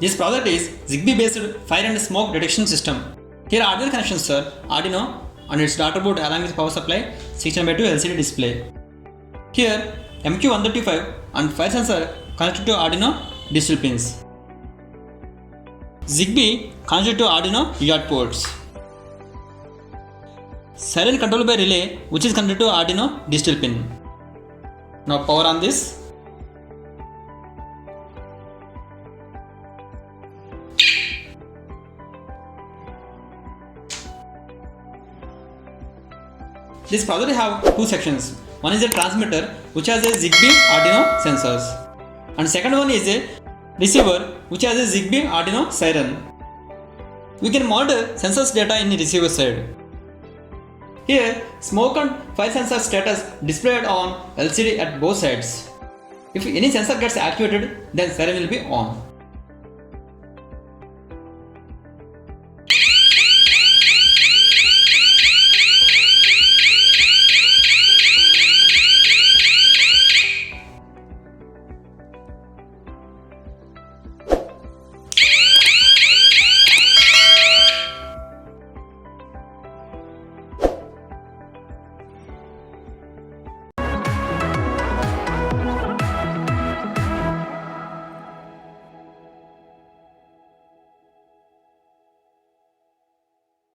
This project is Zigbee based fire and smoke detection system. Here are other connections sir, Arduino and its daughter board along with power supply, 16:2 LCD display. Here MQ135 and fire sensor connected to Arduino digital pins. Zigbee connected to Arduino UART ports. Siren controlled by relay which is connected to Arduino digital pin. Now power on this. This project have two sections. One is a transmitter which has a Zigbee Arduino sensors, and second one is a receiver which has a Zigbee Arduino siren. We can monitor sensors data in the receiver side. Here, smoke and fire sensor status displayed on LCD at both sides. If any sensor gets activated, then siren will be on.